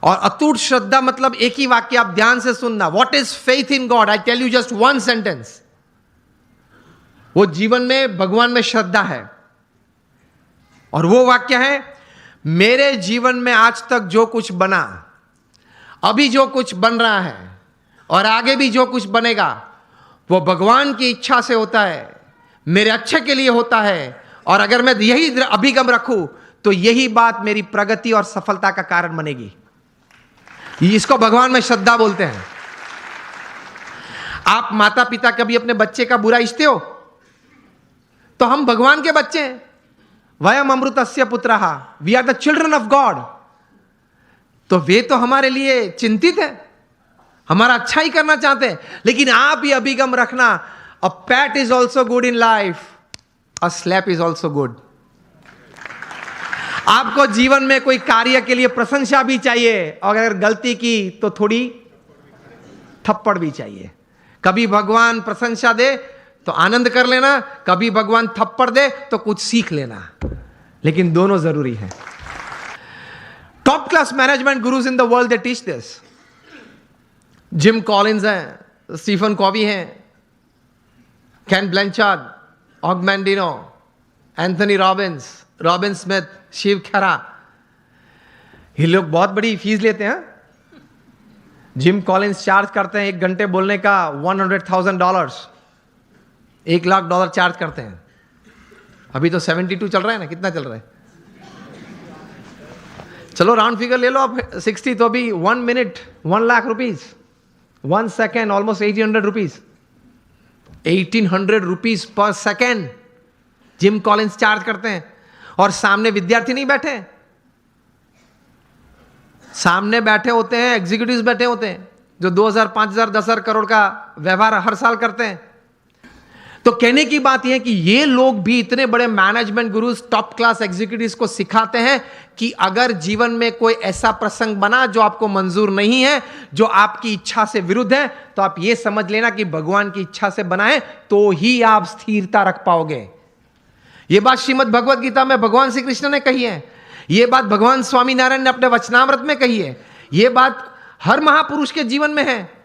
और अटूट श्रद्धा मतलब एक ही वाक्य आप ध्यान से सुनना, what is faith in God? I tell you just one sentence. वो जीवन में भगवान में श्रद्धा है, और वो वाक्य है, मेरे जीवन में आज तक जो कुछ बना, अभी जो कुछ बन रहा है और आगे भी जो कुछ बनेगा, वो भगवान की इच्छा से होता है, मेरे अच्छे के लिए होता है, और अगर मैं यही अभिगम रखूं तो यही बात मेरी प्रगति और सफलता का कारण बनेगी। इसको भगवान में श्रद्धा बोलते हैं। आप माता पिता कभी अपने बच्चे का बुरा इच्छते हो? तो हम भगवान के बच्चे हैं। वयम अमृतस्य पुत्रः, we are the children of God. तो वे तो हमारे लिए चिंतित है, हमारा अच्छा ही करना चाहते हैं। लेकिन आप ही अभिगम रखना, a pat is also good in life, a slap is also good. आपको जीवन में कोई कार्य के लिए प्रशंसा भी चाहिए, और अगर गलती की तो थोड़ी थप्पड़ भी चाहिए। कभी भगवान प्रशंसा दे तो आनंद कर लेना, कभी भगवान थप्पड़ दे तो कुछ सीख लेना, लेकिन दोनों जरूरी है। Top class management gurus in the world they teach this. Jim Collins हैं, स्टीफन कॉवी हैं, Ken Blanchard, Og Mandino, Anthony Robbins, Robin Smith, Shiv Khera, ये लोग बहुत बड़ी फीस लेते हैं। जिम कॉलिंस चार्ज करते हैं 1 घंटे बोलने का $100,000, $1,00,000 चार्ज करते हैं। अभी तो 72 चल रहा है ना, कितना चल रहा है? चलो राउंड फिगर ले लो आप, 60, तो अभी 1 मिनट ₹1,00,000, 1 सेकेंड ऑलमोस्ट ₹1,800, ₹1,800 पर सेकेंड जिम कॉलिंस चार्ज करते हैं। और सामने विद्यार्थी नहीं बैठे, सामने बैठे होते हैं एग्जीक्यूटिव्स बैठे होते हैं, जो 2,000, 5,000, 10,000 करोड़ का व्यवहार हर साल करते हैं। तो कहने की बात यह है कि ये लोग भी इतने बड़े management gurus, top class executives को सिखाते हैं कि अगर जीवन में कोई ऐसा प्रसंग बना जो आपको मंजूर नहीं है, जो आपकी इच्छा से विरुद्ध है, तो आप ये समझ लेना कि भगवान की इच्छा से बना है, तो ही आप स्थिरता रख पाओगे। ये बात श्रीमद् भगवद गीता में भगवान श्री कृष्ण ने कही है, ये बात भगवान स्वामी नारायण ने अपने वचनामृत में कही है, ये बात हर महापुरुष के जीवन में है।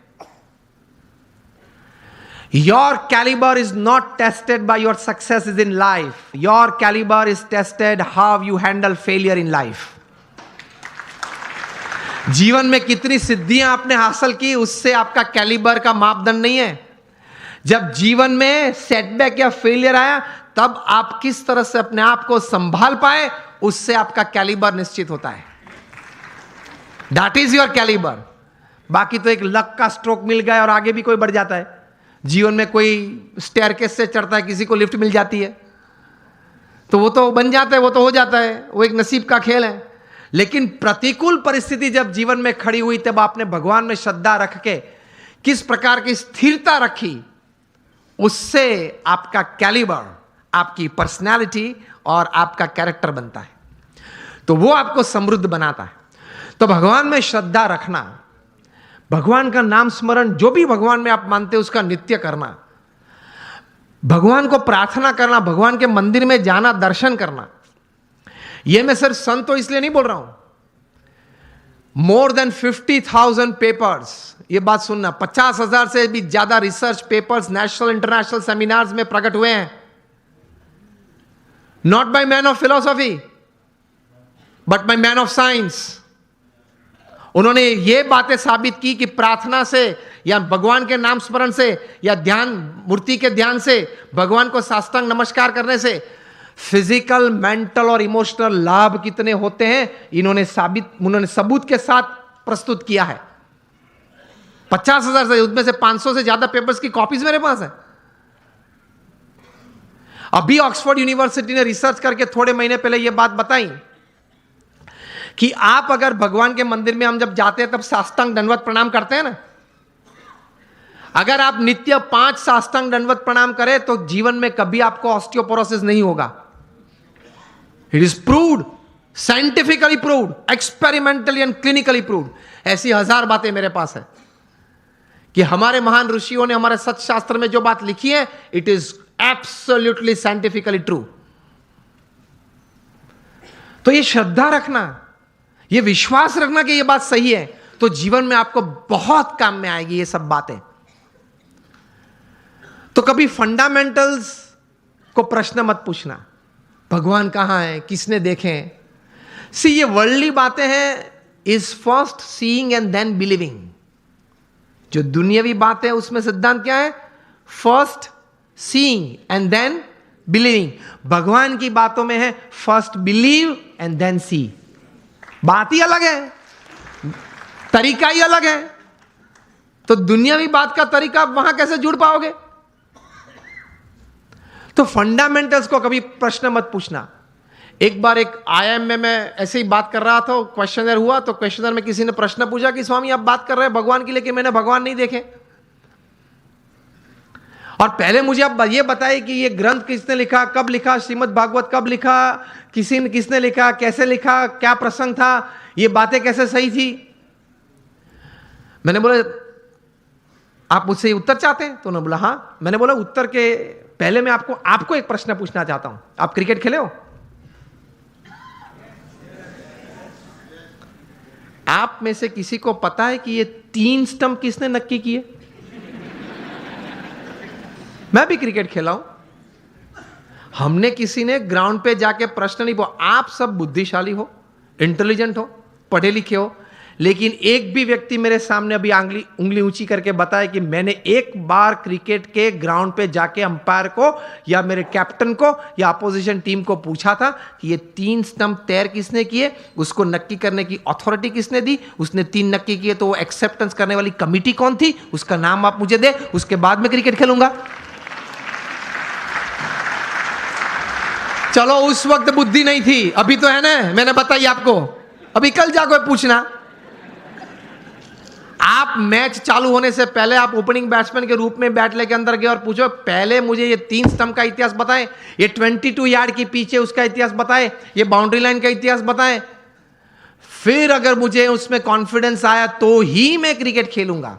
Your caliber is not tested by your successes in life. Your caliber is tested how you handle failure in life. जीवन में कितनी सिद्धियां आपने हासिल की, उससे आपका कैलिबर का मापदंड नहीं है। जब जीवन में सेटबैक या फेलियर आया, तब आप किस तरह से अपने आप को संभाल पाए, उससे आपका कैलिबर निश्चित होता है। That is your calibre. बाकी तो एक लक का स्ट्रोक मिल गया और आगे भी कोई बढ़ जाता है। जीवन में कोई स्टेयरकेस से चढ़ता है, किसी को लिफ्ट मिल जाती है, तो वो तो बन जाता है, वो तो हो जाता है, वो एक नसीब का खेल है। लेकिन प्रतिकूल परिस्थिति जब जीवन में खड़ी हुई, तब आपने भगवान में श्रद्धा रख के किस प्रकार की स्थिरता रखी, उससे आपका कैलिबर, आपकी पर्सनैलिटी और आपका कैरेक्टर बनता है, तो वो आपको समृद्ध बनाता है। तो भगवान में श्रद्धा रखना, भगवान का नाम स्मरण, जो भी भगवान में आप मानते हैं उसका नित्य करना, भगवान को प्रार्थना करना, भगवान के मंदिर में जाना, दर्शन करना। यह मैं सिर्फ संत तो इसलिए नहीं बोल रहा हूं, मोर देन 50,000 पेपर्स, यह बात सुनना, 50,000 से भी ज्यादा research papers national international seminars में प्रकट हुए हैं। Not by man of philosophy but by man of science. उन्होंने ये बातें साबित की कि प्रार्थना से या भगवान के नाम स्मरण से या ध्यान, मूर्ति के ध्यान से, भगवान को साष्टांग नमस्कार करने से फिजिकल, मेंटल और इमोशनल लाभ कितने होते हैं, उन्होंने सबूत के साथ प्रस्तुत किया है। 50,000 से, उसमें से 500 से ज्यादा पेपर्स की कॉपीज मेरे पास है। अभी ऑक्सफोर्ड यूनिवर्सिटी ने रिसर्च करके थोड़े महीने पहले यह बात बताई कि आप अगर भगवान के मंदिर में हम जब जाते हैं तब साष्टांग दंडवत प्रणाम करते हैं ना, अगर आप नित्य 5 साष्टांग दंडवत प्रणाम करें तो जीवन में कभी आपको ऑस्टियोपोरोसिस नहीं होगा। It is proved, scientifically proved, experimentally and clinically proved. ऐसी 1000 बातें मेरे पास है कि हमारे महान ऋषियों ने हमारे सत्य शास्त्र में जो बात लिखी है, it is absolutely scientifically true. तो ये श्रद्धा रखना, ये विश्वास रखना कि ये बात सही है, तो जीवन में आपको बहुत काम में आएगी ये सब बातें। तो कभी फंडामेंटल्स को प्रश्न मत पूछना, भगवान कहां है, किसने देखे हैं। सी, ये वर्ल्डली बातें हैं, is first seeing and then believing. जो दुनियावी बातें हैं उसमें सिद्धांत क्या है? First seeing and then believing. भगवान की बातों में है first believe and then see. बात ही अलग है, तरीका ही अलग है। तो दुनियावी बात का तरीका आप वहां कैसे जुड़ पाओगे? तो फंडामेंटल्स को कभी प्रश्न मत पूछना। एक बार एक आईआईएम में मैं ऐसे ही बात कर रहा था, क्वेश्चनर हुआ, तो क्वेश्चनर में किसी ने प्रश्न पूछा कि स्वामी आप बात कर रहे हैं भगवान की, लेकिन मैंने भगवान नहीं देखे, और पहले मुझे आप ये बताइए कि ये ग्रंथ किसने लिखा, कब लिखा, श्रीमद् भागवत कब लिखा, किसने लिखा, कैसे लिखा, क्या प्रसंग था, ये बातें कैसे सही थी। मैंने बोला आप मुझसे उत्तर चाहते हैं? तो उन्होंने बोला हाँ। मैंने बोला उत्तर के पहले मैं आपको एक प्रश्न पूछना चाहता हूं। आप क्रिकेट खेले हो? आप में से किसी को पता है कि ये 3 स्टंप किसने नक्की किए? मैं भी क्रिकेट खेला हूं। हमने किसी ने ग्राउंड पे जाके प्रश्न नहीं पूछा। आप सब बुद्धिशाली हो, इंटेलिजेंट हो, पढ़े लिखे हो, लेकिन एक भी व्यक्ति मेरे सामने अभी उंगली ऊंची करके बताए कि मैंने एक बार क्रिकेट के ग्राउंड पे जाके अंपायर को या मेरे कैप्टन को या अपोजिशन टीम को पूछा था कि ये 3 स्टंप तैर किसने किए, उसको नक्की करने की अथॉरिटी किसने दी, उसने 3 नक्की किए तो वो एक्सेप्टेंस करने वाली कमिटी कौन थी, उसका नाम आप मुझे दे, उसके बाद मैं क्रिकेट खेलूंगा। चलो उस वक्त बुद्धि नहीं थी, अभी तो है ना, मैंने बताई आपको। अभी कल जाकर पूछना। आप मैच चालू होने से पहले आप ओपनिंग बैट्समैन के रूप में बैट लेके अंदर गए और पूछो पहले मुझे ये 3 स्टंप का इतिहास बताएं, ये 22 यार्ड के पीछे उसका इतिहास बताएं, ये बाउंड्री लाइन का इतिहास बताएं, फिर अगर मुझे उसमें कॉन्फिडेंस आया तो ही मैं क्रिकेट खेलूंगा।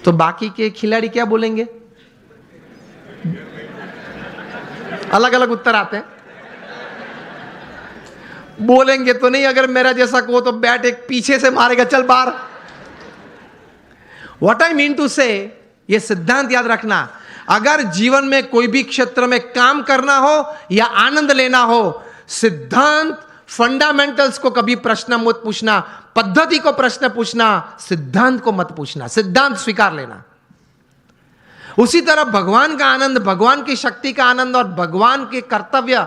तो बाकी के खिलाड़ी क्या बोलेंगे? अलग अलग उत्तर आते हैं। बोलेंगे तो नहीं, अगर मेरा जैसा को तो बैट एक पीछे से मारेगा, चल बाहर। व्हाट आई मीन टू से, ये सिद्धांत याद रखना, अगर जीवन में कोई भी क्षेत्र में काम करना हो या आनंद लेना हो, सिद्धांत फंडामेंटल्स को कभी प्रश्न मत पूछना, पद्धति को प्रश्न पूछना, सिद्धांत को मत पूछना, सिद्धांत स्वीकार लेना। उसी तरह भगवान का आनंद, भगवान की शक्ति का आनंद और भगवान के कर्तव्य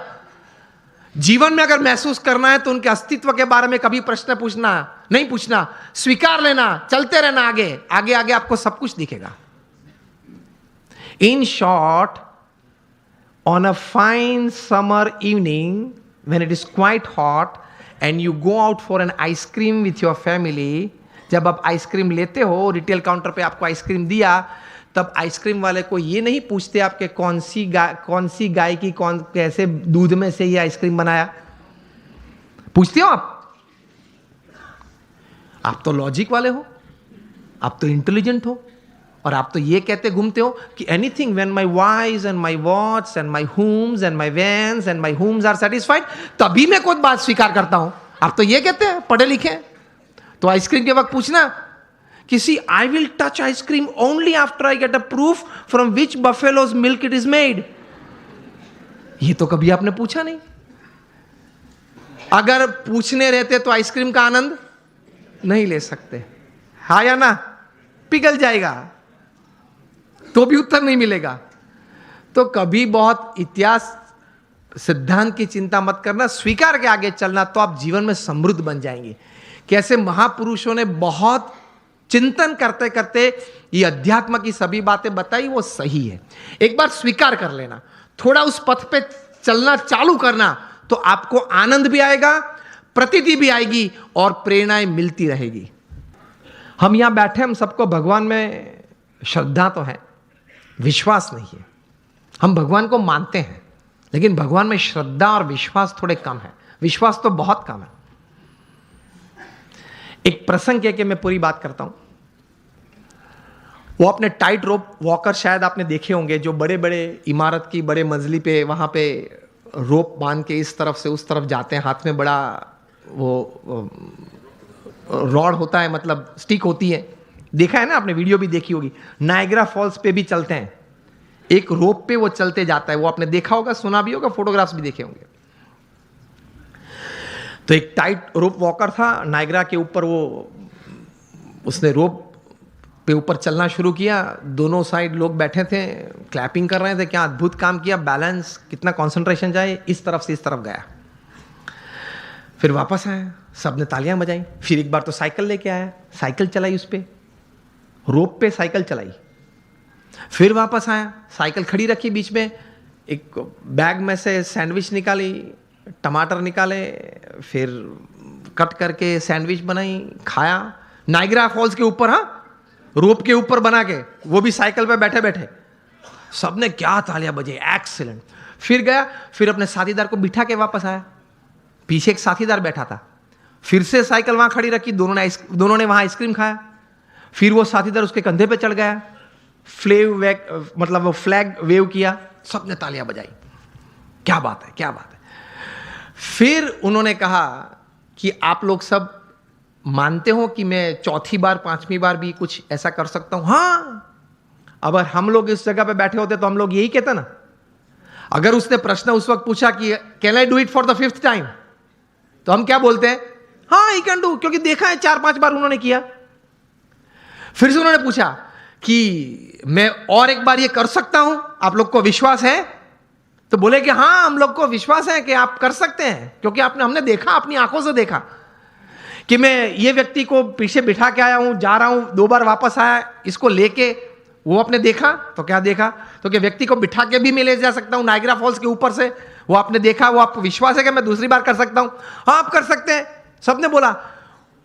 जीवन में अगर महसूस करना है तो उनके अस्तित्व के बारे में कभी प्रश्न पूछना नहीं, पूछना, स्वीकार लेना, चलते रहना, आगे आगे आगे आपको सब कुछ दिखेगा। In short, on a fine summer evening when it is quite hot and you go out for an ice cream with your family, जब आप आइसक्रीम लेते हो, रिटेल काउंटर पे आपको आइसक्रीम दिया, तब आइसक्रीम वाले को ये नहीं पूछते आपके कौन सी गाय की कैसे दूध में से ये आइसक्रीम बनाया। पूछते हो आप तो लॉजिक वाले हो, आप तो इंटेलिजेंट हो, और आप तो ये कहते घूमते हो कि anything when my wives and my watts and my homes and my vans and my homes are satisfied, तभी मैं कोई बात स्वीकार करता हूं। आप तो ये कहते हैं, पढ़े लिखे हैं। तो आइसक्रीम के वक्त पूछना किसी, I will touch ice cream only after I get a proof from which buffaloes milk it is made. ये तो कभी आपने पूछा नहीं। अगर पूछने रहते तो आइसक्रीम का आनंद नहीं ले सकते, हाँ या ना? पिघल जाएगा तो भी उत्तर नहीं मिलेगा। तो कभी बहुत इतिहास सिद्धांत की चिंता मत करना, स्वीकार के आगे चलना, तो आप जीवन में समृद्ध बन जाएंगे। कैसे महापुरुषों ने बहुत चिंतन करते करते ये अध्यात्म की सभी बातें बताई, वो सही है। एक बार स्वीकार कर लेना, थोड़ा उस पथ पे चलना चालू करना, तो आपको आनंद भी आएगा, प्रतीति भी आएगी और प्रेरणाएं मिलती रहेगी। हम यहां बैठे, हम सबको भगवान में श्रद्धा तो है, विश्वास नहीं है। हम भगवान को मानते हैं, लेकिन भगवान में श्रद्धा और विश्वास थोड़े कम है। विश्वास तो बहुत कम है। एक प्रसंग कह के मैं पूरी बात करता हूं। वो अपने टाइट रोप वॉकर शायद आपने देखे होंगे, जो बड़े बड़े इमारत की बड़े मंजिली पे वहां पे रोप बांध के इस तरफ से उस तरफ जाते हैं, हाथ में बड़ा वो रॉड होता है, मतलब स्टिक होती है, देखा है ना आपने, वीडियो भी देखी होगी। नायग्रा फॉल्स पे भी चलते हैं, एक रोप पे वो चलते जाता है, वो आपने देखा होगा, सुना भी होगा, फोटोग्राफ्स भी देखे होंगे। तो एक टाइट रोप वॉकर था नायग्रा के ऊपर, वो उसने रोप पे ऊपर चलना शुरू किया, दोनों साइड लोग बैठे थे, क्लैपिंग कर रहे थे, क्या अद्भुत काम किया, बैलेंस, कितना कंसंट्रेशन जाए, इस तरफ से इस तरफ गया, फिर वापस आया, सबने तालियां बजाई, फिर एक बार तो साइकिल लेके आया, साइकिल चलाई उस पे, रोप पे साइकिल चलाई, फिर वापस आया, साइकिल खड़ी रखी बीच में, एक बैग में से सैंडविच निकाली, टमाटर निकाले, फिर कट करके सैंडविच बनाई, खाया, नायग्रा फॉल्स के ऊपर, हाँ, रोप के ऊपर बना के, वो भी साइकिल पे बैठे बैठे, सबने क्या तालियां बजे, एक्सीलेंट। फिर गया, फिर अपने साथीदार को बिठा के वापस आया, पीछे एक साथीदार बैठा था, फिर से साइकिल वहां खड़ी रखी, दोनों ने वहां आइसक्रीम खाया, फिर वो साथीदार उसके कंधे पे चढ़ गया, मतलब वो फ्लैग वेव किया, सबने तालियां बजाई, क्या बात है, क्या बात है। फिर उन्होंने कहा कि आप लोग सब मानते हो कि मैं चौथी बार पांचवी बार भी कुछ ऐसा कर सकता हूं? हाँ, अगर हम लोग इस जगह पे बैठे होते तो हम लोग यही कहते ना। अगर उसने प्रश्न उस वक्त पूछा कि can I do it for the 5th time, तो हम क्या बोलते हैं? हाँ, ही कैन डू, क्योंकि देखा है 4-5 बार उन्होंने किया। फिर से उन्होंने पूछा कि मैं और एक बार ये कर सकता हूं, आप लोग को विश्वास है? तो बोले कि हाँ, हम लोग को विश्वास है कि आप कर सकते हैं, क्योंकि हमने देखा, अपनी आंखों से देखा कि मैं ये व्यक्ति को पीछे बिठा के आया हूं, जा रहा हूं, 2 बार वापस आया, इसको लेके, वो आपने देखा। तो क्या देखा? तो कि व्यक्ति को बिठा के भी मैं ले जा सकता हूं नायग्रा फॉल्स के ऊपर से, वो आपने देखा, वो आपको विश्वास है कि मैं दूसरी बार कर सकता हूं? हाँ, आप कर सकते हैं, सबने बोला।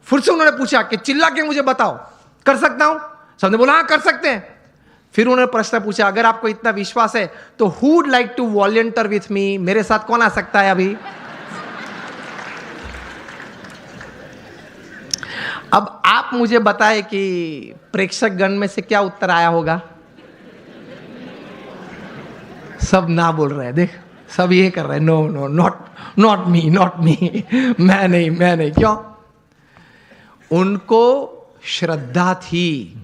फिर से उन्होंने पूछा कि चिल्ला के मुझे बताओ, कर सकता हूं? सबने बोला हाँ, कर सकते हैं। फिर उन्होंने प्रश्न पूछा, अगर आपको इतना विश्वास है तो who would like to volunteer with me, मेरे साथ कौन आ सकता है अभी? अब आप मुझे बताएं कि प्रेक्षक गण में से क्या उत्तर आया होगा? सब ना बोल रहे हैं, देख, सब ये कर रहे हैं, नो नो, नॉट मी, मैं नहीं। क्यों? उनको श्रद्धा थी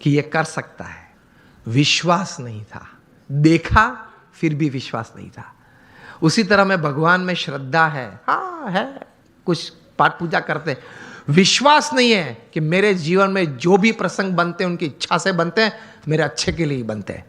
कि ये कर सकता है, विश्वास नहीं था। देखा फिर भी विश्वास नहीं था। उसी तरह में भगवान में श्रद्धा है, हाँ है, कुछ पाठ पूजा करते, विश्वास नहीं है कि मेरे जीवन में जो भी प्रसंग बनते हैं उनकी इच्छा से बनते हैं, मेरे अच्छे के लिए ही बनते हैं।